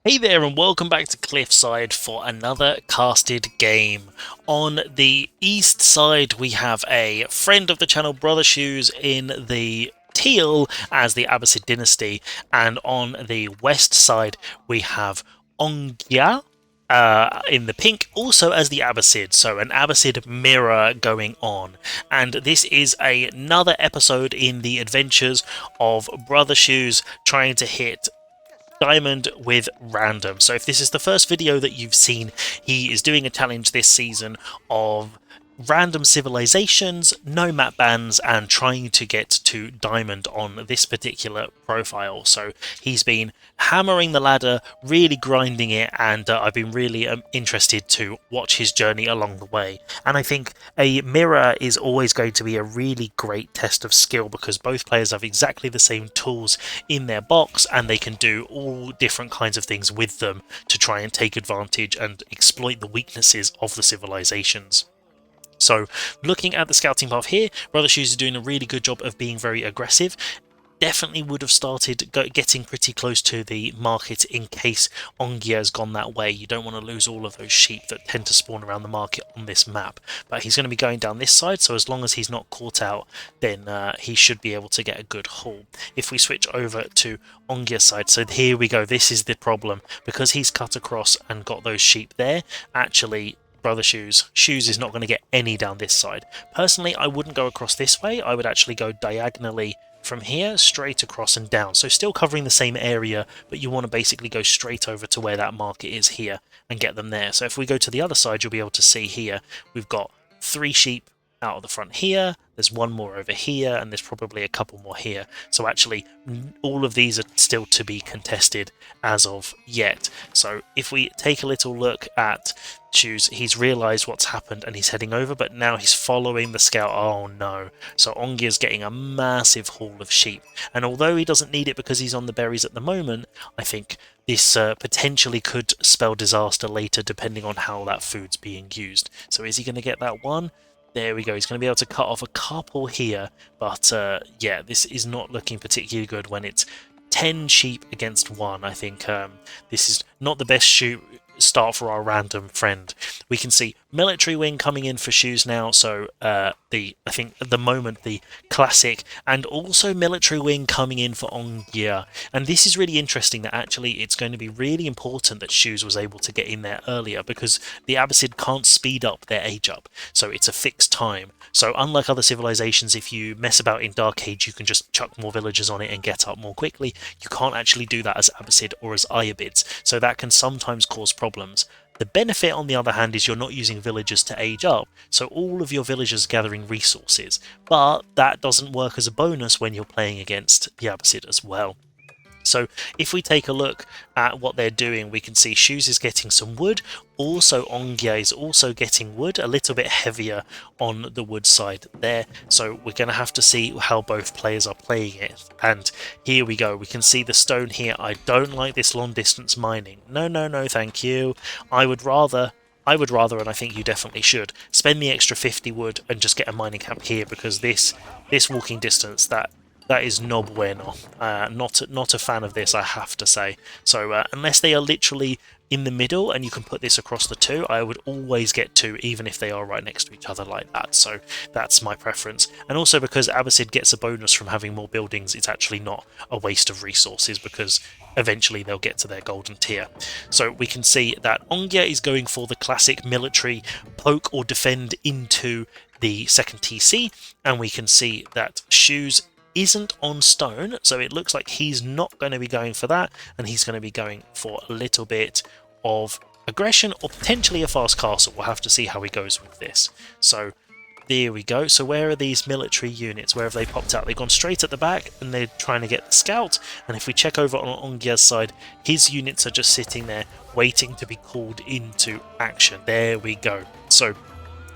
Hey there and welcome back to Cliffside for another casted game. On the east side we have a friend of the channel, Brothershoe, in the teal as the Abbasid dynasty, and on the west side we have Ongya in the pink, also as the Abbasid, so an Abbasid mirror going on. And this is another episode in the adventures of Brothershoe trying to hit diamond with random. So if this is the first video that you've seen, he is doing a challenge this season of random civilizations, no map bans, and trying to get to diamond on this particular profile. So he's been hammering the ladder, really grinding it, and I've been really interested to watch his journey along the way. And I think a mirror is always going to be a really great test of skill because both players have exactly the same tools in their box and they can do all different kinds of things with them to try and take advantage and exploit the weaknesses of the civilizations. So looking at the scouting path here, Brothershoe is doing a really good job of being very aggressive. Definitely would have started getting pretty close to the market in case Ongia has gone that way. You don't want to lose all of those sheep that tend to spawn around the market on this map. But he's going to be going down this side, so as long as he's not caught out, then he should be able to get a good haul. If we switch over to Ongia's side, so here we go, this is the problem. Because he's cut across and got those sheep there, actually Shoes is not going to get any down this side. Personally, I wouldn't go across this way. I would actually go diagonally from here straight across and down. So still covering the same area, but you want to basically go straight over to where that market is here and get them there. So if we go to the other side, you'll be able to see here we've got 3 sheep out of the front here, there's 1 more over here, and there's probably a couple more here. So actually all of these are still to be contested as of yet. So if we take a little look at Shoes, he's realised what's happened and he's heading over, but now he's following the scout. Oh no. So Ongia's getting a massive haul of sheep, and although he doesn't need it because he's on the berries at the moment, I think this potentially could spell disaster later depending on how that food's being used. So is he going to get that one? There we go, he's going to be able to cut off a couple here, but yeah, this is not looking particularly good when it's 10 sheep against 1. I think this is not the best start for our random friend. We can see military wing coming in for Shoes now, so I think at the moment the classic, and also military wing coming in for Ongia. And this is really interesting that actually it's going to be really important that Shoes was able to get in there earlier because the Abbasid can't speed up their age up, so it's a fixed time. So unlike other civilizations, if you mess about in Dark Age you can just chuck more villagers on it and get up more quickly. You can't actually do that as Abbasid or as Ayabids, so that can sometimes cause problems. The benefit, on the other hand, is you're not using villagers to age up, so all of your villagers are gathering resources, but that doesn't work as a bonus when you're playing against the Abbasid as well. So if we take a look at what they're doing, we can see Shoes is getting some wood. Also Ongia is also getting wood, a little bit heavier on the wood side there. So we're going to have to see how both players are playing it. And here we go. We can see the stone here. I don't like this long distance mining. No, no, no, thank you. I would rather, and I think you definitely should, spend the extra 50 wood and just get a mining camp here, because this walking distance, that is no bueno. Not a fan of this, I have to say. So unless they are literally in the middle and you can put this across the 2, I would always get 2 even if they are right next to each other like that. So that's my preference. And also because Abbasid gets a bonus from having more buildings, it's actually not a waste of resources because eventually they'll get to their golden tier. So we can see that Ongia is going for the classic military poke or defend into the second TC, and we can see that Shoes isn't on stone, so it looks like he's not going to be going for that, and he's going to be going for a little bit of aggression or potentially a fast castle. We'll have to see how he goes with this. So there we go. So where are these military units? Where have they popped out? They've gone straight at the back and they're trying to get the scout, and if we check over on Ongia's side, his units are just sitting there waiting to be called into action. There we go. So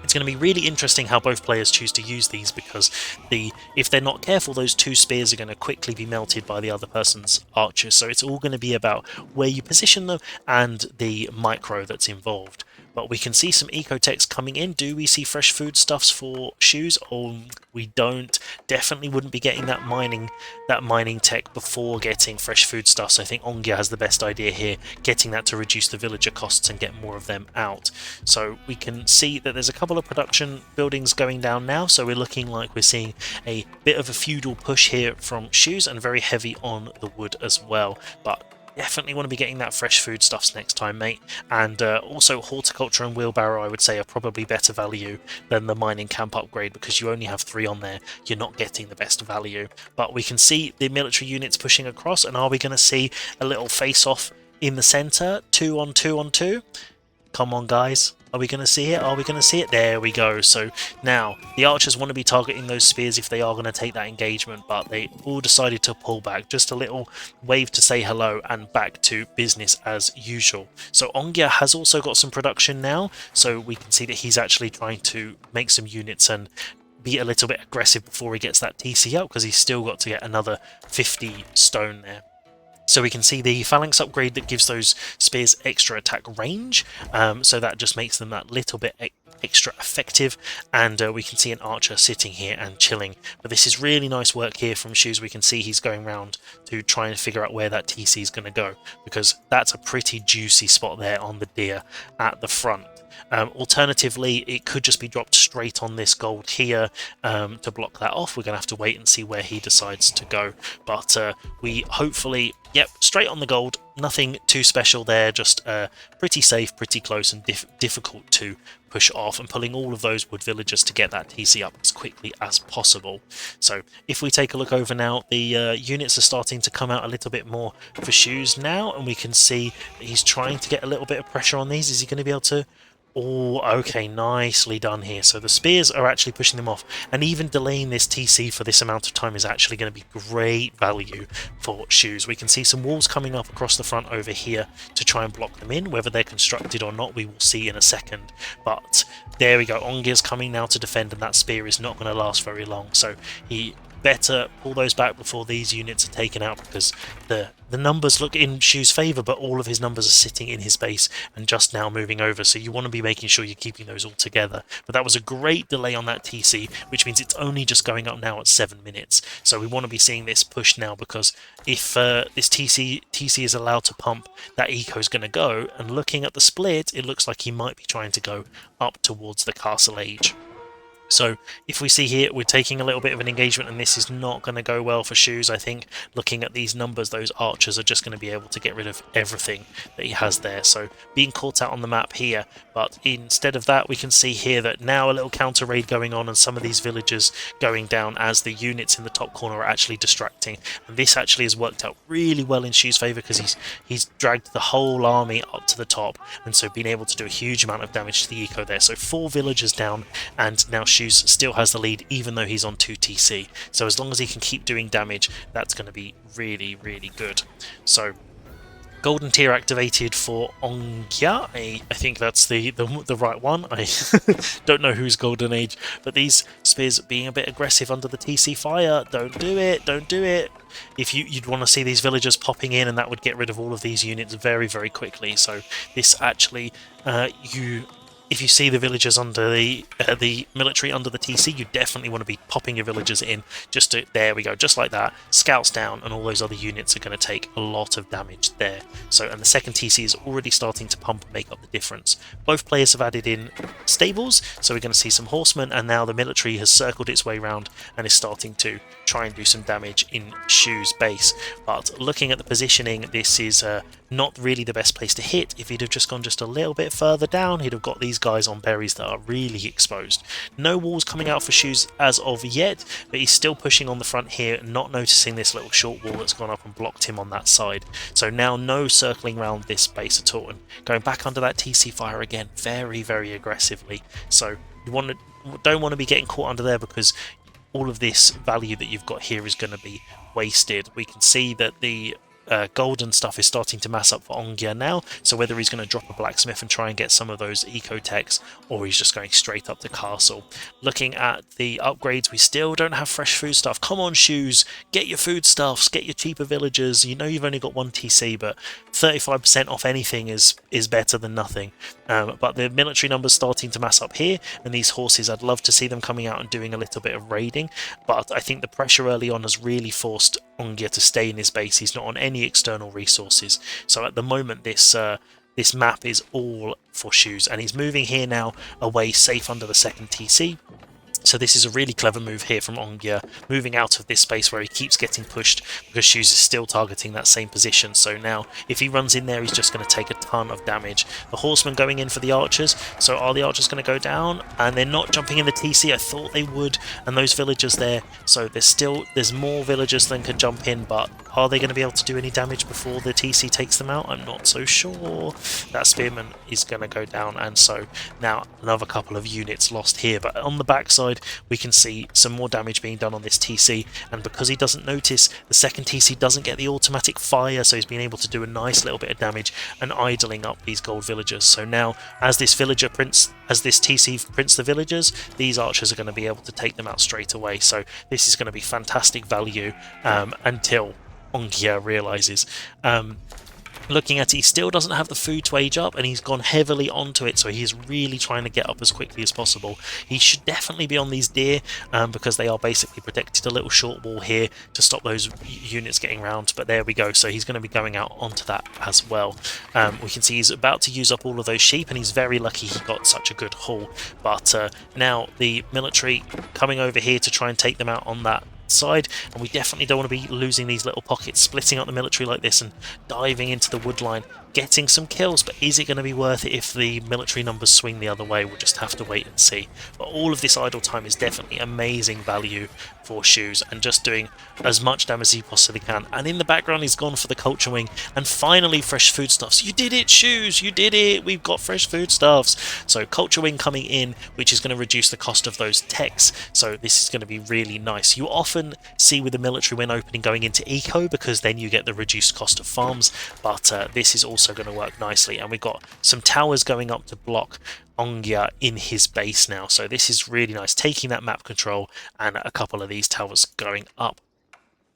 it's going to be really interesting how both players choose to use these, because if they're not careful, those 2 spears are going to quickly be melted by the other person's archers. So it's all going to be about where you position them and the micro that's involved. but we can see some ecotechs coming in. Do we see fresh foodstuffs for shoes? Oh, we don't. Definitely wouldn't be getting that mining tech before getting fresh foodstuffs. I think Ongia has the best idea here, getting that to reduce the villager costs and get more of them out. So we can see that there's a couple of production buildings going down now, so we're looking like we're seeing a bit of a feudal push here from shoes, and very heavy on the wood as well. But definitely want to be getting that fresh foodstuffs next time, mate. And also horticulture and wheelbarrow, I would say, are probably better value than the mining camp upgrade, because you only have 3 on there. You're not getting the best value. But we can see the military units pushing across, and are we going to see a little face-off in the centre? 2 on 2 on 2? Come on, guys. Are we going to see it? Are we going to see it? There we go. So now the archers want to be targeting those spears if they are going to take that engagement, but they all decided to pull back. Just a little wave to say hello and back to business as usual. So Ongia has also got some production now, so we can see that he's actually trying to make some units and be a little bit aggressive before he gets that TC up, because he's still got to get another 50 stone there. So we can see the phalanx upgrade that gives those spears extra attack range, so that just makes them that little bit extra effective, and we can see an archer sitting here and chilling. But this is really nice work here from Shoes. We can see he's going around to try and figure out where that TC is going to go, because that's a pretty juicy spot there on the deer at the front. Alternatively, it could just be dropped straight on this gold here to block that off. We're going to have to wait and see where he decides to go. But we hopefully, yep, straight on the gold. Nothing too special there, just pretty safe, pretty close, and difficult to push off, and pulling all of those wood villagers to get that TC up as quickly as possible. So if we take a look over now, the units are starting to come out a little bit more for Shoes now, and we can see that he's trying to get a little bit of pressure on these. Is he going to be able to... Oh, okay, nicely done here. So the spears are actually pushing them off, and even delaying this TC for this amount of time is actually going to be great value for Shoes. We can see some walls coming up across the front over here to try and block them in. Whether they're constructed or not, we will see in a second. But there we go. Ongia's coming now to defend, and that spear is not going to last very long. So he better pull those back before these units are taken out, because the numbers look in Shoe's favour, but all of his numbers are sitting in his base and just now moving over, so you want to be making sure you're keeping those all together. But that was a great delay on that TC, which means it's only just going up now at 7 minutes. So we want to be seeing this push now, because if this TC is allowed to pump, that eco is going to go, and looking at the split, it looks like he might be trying to go up towards the castle age. So if we see here, we're taking a little bit of an engagement, and this is not going to go well for Shoes. I think looking at these numbers, those archers are just going to be able to get rid of everything that he has there. So being caught out on the map here, but instead of that, we can see here that now a little counter raid going on, and some of these villagers going down as the units in the top corner are actually distracting. And this actually has worked out really well in Shoes' favour, because he's dragged the whole army up to the top, and so being able to do a huge amount of damage to the eco there. So 4 villagers down, and now Shoes still has the lead, even though he's on 2 TC. So as long as he can keep doing damage, that's going to be really, really good. So golden tier activated for Ongia. I think that's the right one. I don't know who's golden age, but these spears being a bit aggressive under the TC fire. Don't do it. Don't do it. If you'd want to see these villagers popping in, and that would get rid of all of these units very, very quickly. So this actually, if you see the villagers under the military under the TC, you definitely want to be popping your villagers in. Just to, there we go, just like that. Scouts down, and all those other units are going to take a lot of damage there. So, and the second TC is already starting to pump and make up the difference. Both players have added in stables, so we're going to see some horsemen, and now the military has circled its way around and is starting to try and do some damage in Shoe's base. But looking at the positioning, this is not really the best place to hit. If he'd have just gone just a little bit further down, he'd have got these guys on berries that are really exposed. No walls coming out for Shoes as of yet, but he's still pushing on the front here, not noticing this little short wall that's gone up and blocked him on that side. So now no circling around this base at all, and going back under that TC fire again, very, very aggressively. So you don't want to be getting caught under there, because all of this value that you've got here is going to be wasted. We can see that the golden stuff is starting to mass up for Ongya now, so whether he's going to drop a blacksmith and try and get some of those eco techs, or he's just going straight up to castle. Looking at the upgrades, we still don't have fresh food stuff. Come on, Shoes, get your food stuffs, get your cheaper villagers. You know you've only got 1 TC, but 35% off anything is better than nothing. But the military numbers starting to mass up here, and these horses, I'd love to see them coming out and doing a little bit of raiding, but I think the pressure early on has really forced Ongya to stay in his base. He's not on any external resources, so at the moment this map is all for Shoes, and he's moving here now away safe under the 2nd TC. So this is a really clever move here from Ongya, moving out of this space where he keeps getting pushed because Shoes is still targeting that same position. So now if he runs in there, he's just going to take a ton of damage. The horsemen going in for the archers, so are the archers going to go down? And they're not jumping in the TC, I thought they would, and those villagers there, so there's more villagers than could jump in, but are they going to be able to do any damage before the TC takes them out? I'm not so sure. That spearman is going to go down, and so now another couple of units lost here, but on the backside we can see some more damage being done on this TC, and because he doesn't notice, the 2nd TC doesn't get the automatic fire, so he's been able to do a nice little bit of damage and idling up these gold villagers. So now as this TC prints the villagers, these archers are going to be able to take them out straight away. So this is going to be fantastic value until Ongya realizes. Looking at it, he still doesn't have the food to age up, and he's gone heavily onto it, so he's really trying to get up as quickly as possible. He should definitely be on these deer, because they are basically protected. A little short wall here to stop those units getting round, but there we go. So he's going to be going out onto that as well. We can see he's about to use up all of those sheep, and he's very lucky he got such a good haul. But now the military coming over here to try and take them out on that side, and we definitely don't want to be losing these little pockets, splitting up the military like this and diving into the wood line, getting some kills. But is it going to be worth it if the military numbers swing the other way? We'll just have to wait and see. But all of this idle time is definitely amazing value for Shoes, and just doing as much damage as he possibly can. And in the background he's gone for the culture wing, and finally fresh foodstuffs. You did it, Shoes, you did it, we've got fresh foodstuffs. So culture wing coming in, which is going to reduce the cost of those techs, so this is going to be really nice. You often see with the military when opening going into eco, because then you get the reduced cost of farms, but this is also going to work nicely. And we've got some towers going up to block Ongya in his base now, so this is really nice, taking that map control and a couple of these towers going up.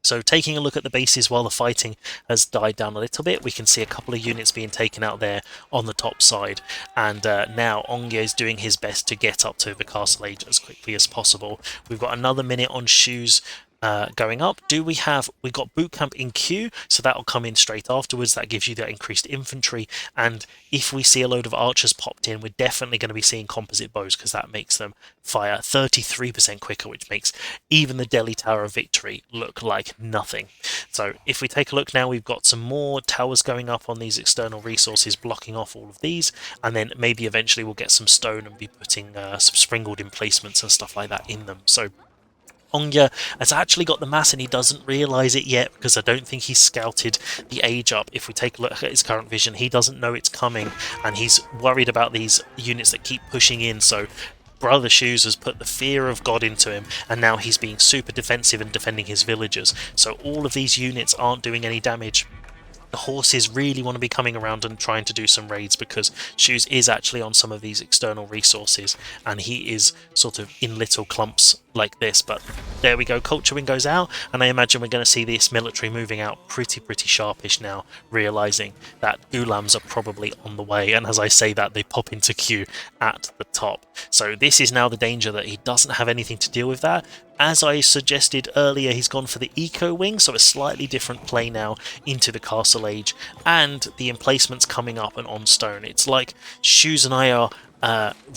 So taking a look at the bases while the fighting has died down a little bit, we can see a couple of units being taken out there on the top side, and now Ongya is doing his best to get up to the castle age as quickly as possible. We've got another minute on Shoes going up. We've got boot camp in queue, so that'll come in straight afterwards. That gives you that increased infantry, and if we see a load of archers popped in, we're definitely going to be seeing composite bows, because that makes them fire 33% quicker, which makes even the Delhi Tower of Victory look like nothing. So if we take a look now, we've got some more towers going up on these external resources, blocking off all of these, and then maybe eventually we'll get some stone and be putting some sprinkled emplacements and stuff like that in them. So Ongya has actually got the mass, and he doesn't realise it yet, because I don't think he's scouted the age up. If we take a look at his current vision, he doesn't know it's coming, and he's worried about these units that keep pushing in. So Brothershoe has put the fear of God into him, and now he's being super defensive and defending his villagers. So all of these units aren't doing any damage. The horses really want to be coming around and trying to do some raids, because Shoes is actually on some of these external resources, and he is sort of in little clumps like this. But there we go, culture wing goes out, and I imagine we're going to see this military moving out pretty sharpish now, realizing that Gulams are probably on the way, and as I say that, they pop into queue at the top. So this is now the danger, that he doesn't have anything to deal with that. As I suggested earlier, he's gone for the eco wing, so a slightly different play now into the castle age, and the emplacements coming up and on stone. It's like Shoes and I are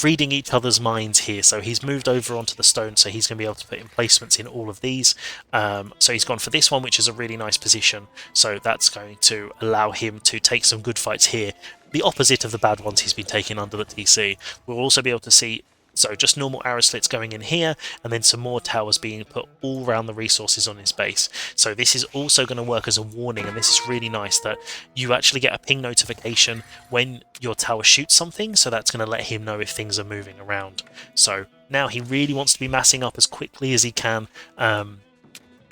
reading each other's minds here. So he's moved over onto the stone, so he's going to be able to put emplacements in all of these. So he's gone for this one, which is a really nice position, so that's going to allow him to take some good fights here, the opposite of the bad ones he's been taking under the TC. We'll also be able to see, so just normal arrow slits going in here, and then some more towers being put all around the resources on his base. So this is also going to work as a warning, and this is really nice that you actually get a ping notification when your tower shoots something, so that's going to let him know if things are moving around. So now he really wants to be massing up as quickly as he can,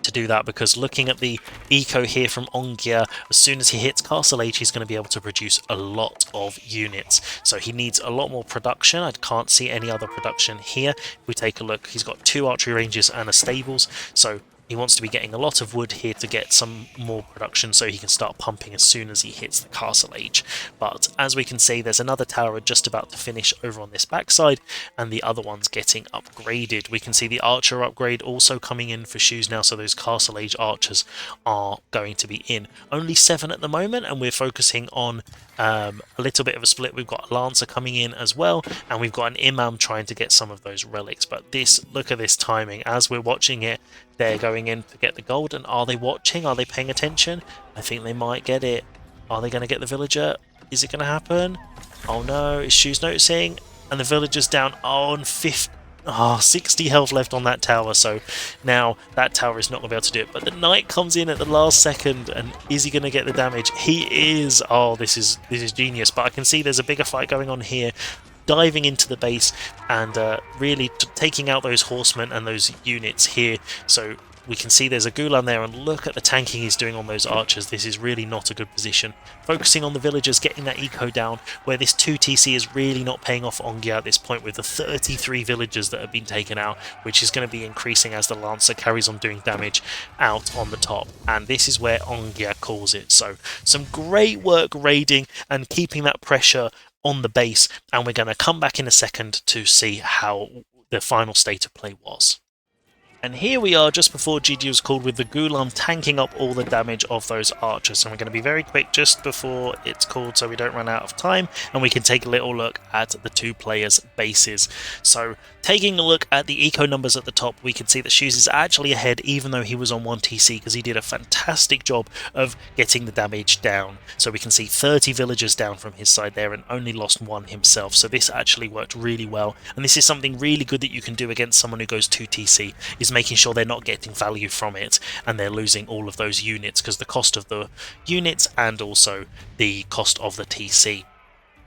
to do that, because looking at the eco here from Ongia, as soon as he hits Castle Age, he's going to be able to produce a lot of units. So he needs a lot more production. I can't see any other production here. If we take a look, he's got 2 archery ranges and a stables, so he wants to be getting a lot of wood here to get some more production so he can start pumping as soon as he hits the Castle Age. But as we can see, there's another tower just about to finish over on this backside, and the other one's getting upgraded. We can see the archer upgrade also coming in for Shoes now, so those Castle Age archers are going to be in. Only 7 at the moment, and we're focusing on a little bit of a split. We've got a Lancer coming in as well, and we've got an Imam trying to get some of those relics. But this, look at this timing. As we're watching it, they're going in to get the gold, and are they watching? Are they paying attention? I think they might get it. Are they going to get the villager? Is it going to happen? Oh no, is Shoes noticing? And the villager's down on 60 health left on that tower, so now that tower is not going to be able to do it. But the knight comes in at the last second, and is he going to get the damage? He is. Oh, this is genius. But I can see there's a bigger fight going on here, diving into the base and really taking out those horsemen and those units here. So we can see there's a Gulan there, and look at the tanking he's doing on those archers. This is really not a good position. Focusing on the villagers, getting that eco down, where this 2TC is really not paying off Ongia at this point, with the 33 villagers that have been taken out, which is going to be increasing as the Lancer carries on doing damage out on the top. And this is where Ongia calls it. So some great work raiding and keeping that pressure on the base, and we're going to come back in a second to see how the final state of play was. And here we are just before GG was called, with the Gulam tanking up all the damage of those archers. And we're going to be very quick just before it's called so we don't run out of time, and we can take a little look at the 2 players' bases. So taking a look at the eco numbers at the top, we can see that Shoes is actually ahead even though he was on 1 TC, because he did a fantastic job of getting the damage down. So we can see 30 villagers down from his side there and only lost 1 himself. So this actually worked really well, and this is something really good that you can do against someone who goes 2 TC, is making sure they're not getting value from it and they're losing all of those units, because the cost of the units and also the cost of the TC.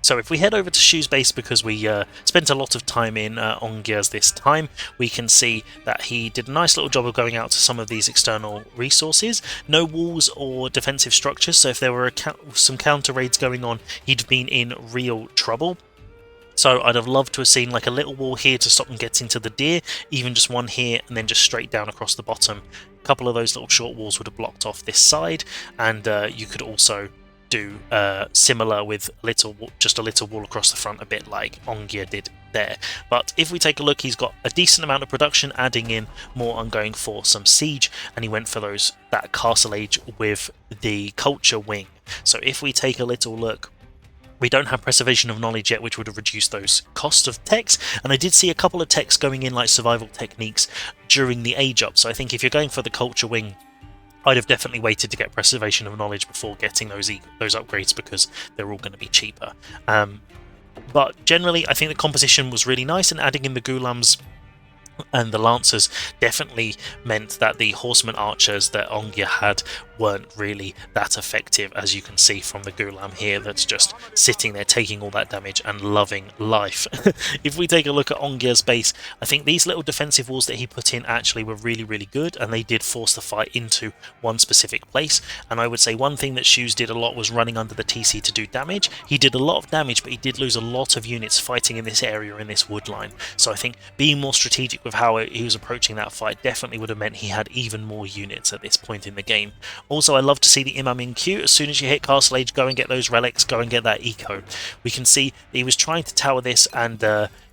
So if we head over to Shoes base, because we spent a lot of time in Ongia's this time, we can see that he did a nice little job of going out to some of these external resources. No walls or defensive structures, so if there were some counter raids going on, he'd have been in real trouble. So I'd have loved to have seen like a little wall here to stop them getting to the deer, even just one here and then just straight down across the bottom. A couple of those little short walls would have blocked off this side, and you could also do similar with just a little wall across the front, a bit like Ongia did there. But if we take a look, he's got a decent amount of production, adding in more on going for some siege, and he went for that Castle Age with the culture wing. So if we take a little look, we don't have Preservation of Knowledge yet, which would have reduced those costs of techs, and I did see a couple of techs going in like survival techniques during the age up, so I think if you're going for the culture wing, I'd have definitely waited to get Preservation of Knowledge before getting those upgrades, because they're all going to be cheaper. But generally, I think the composition was really nice, and adding in the Gulams and the Lancers definitely meant that the horseman archers that Ongia had weren't really that effective, as you can see from the Gulam here that's just sitting there taking all that damage and loving life. If we take a look at Ongia's base, I think these little defensive walls that he put in actually were really, really good, and they did force the fight into one specific place. And I would say one thing that Shoes did a lot was running under the TC to do damage. He did a lot of damage, but he did lose a lot of units fighting in this area, in this wood line. So I think being more strategic with how he was approaching that fight definitely would have meant he had even more units at this point in the game. Also, I love to see the Imam in queue. As soon as you hit Castle Age, go and get those relics, go and get that eco. We can see he was trying to tower this, and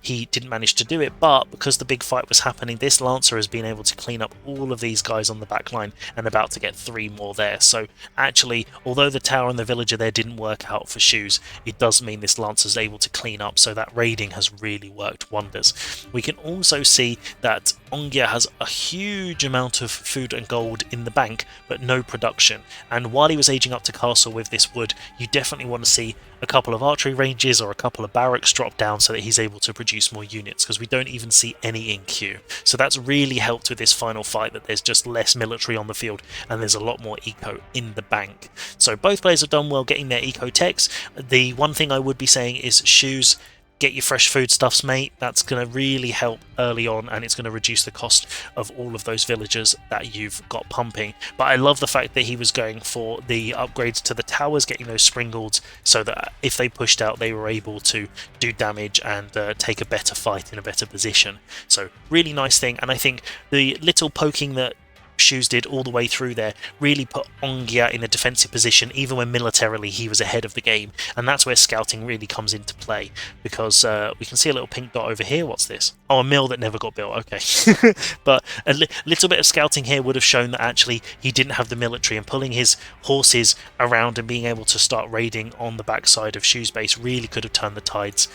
he didn't manage to do it, but because the big fight was happening, this Lancer has been able to clean up all of these guys on the back line, and about to get 3 more there. So actually, although the tower and the villager there didn't work out for Shoes, it does mean this Lancer is able to clean up, so that raiding has really worked wonders. We can also see that Ongia has a huge amount of food and gold in the bank, but no production. And while he was aging up to castle with this wood, you definitely want to see a couple of archery ranges or a couple of barracks drop down so that he's able to produce more units, because we don't even see any in queue. So that's really helped with this final fight, that there's just less military on the field and there's a lot more eco in the bank. So both players have done well getting their eco techs. The one thing I would be saying is Shoes get your fresh foodstuffs, mate. That's going to really help early on, and it's going to reduce the cost of all of those villagers that you've got pumping. But I love the fact that he was going for the upgrades to the towers, getting those springalds, so that if they pushed out, they were able to do damage and take a better fight in a better position. So really nice thing, and I think the little poking that Shoes did all the way through there really put Ongia in a defensive position, even when militarily he was ahead of the game, and that's where scouting really comes into play, because we can see a little pink dot over here. What's this? Oh, a mill that never got built. Okay. But a little bit of scouting here would have shown that actually he didn't have the military, and pulling his horses around and being able to start raiding on the backside of Shoes base really could have turned the tides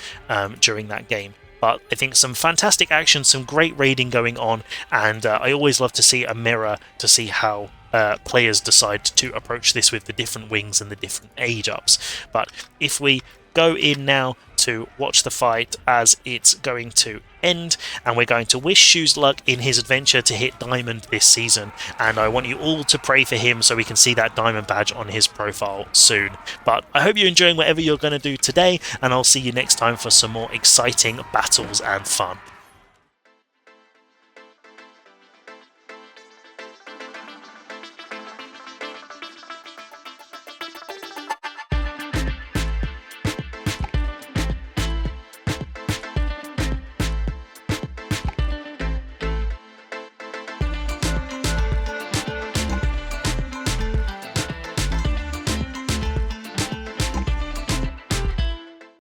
during that game. But I think some fantastic action, some great raiding going on, and I always love to see a mirror to see how players decide to approach this with the different wings and the different age ups. But if we go in now to watch the fight as it's going to end, and we're going to wish Shoes luck in his adventure to hit Diamond this season, and I want you all to pray for him so we can see that Diamond badge on his profile soon. But I hope you're enjoying whatever you're going to do today, and I'll see you next time for some more exciting battles and fun.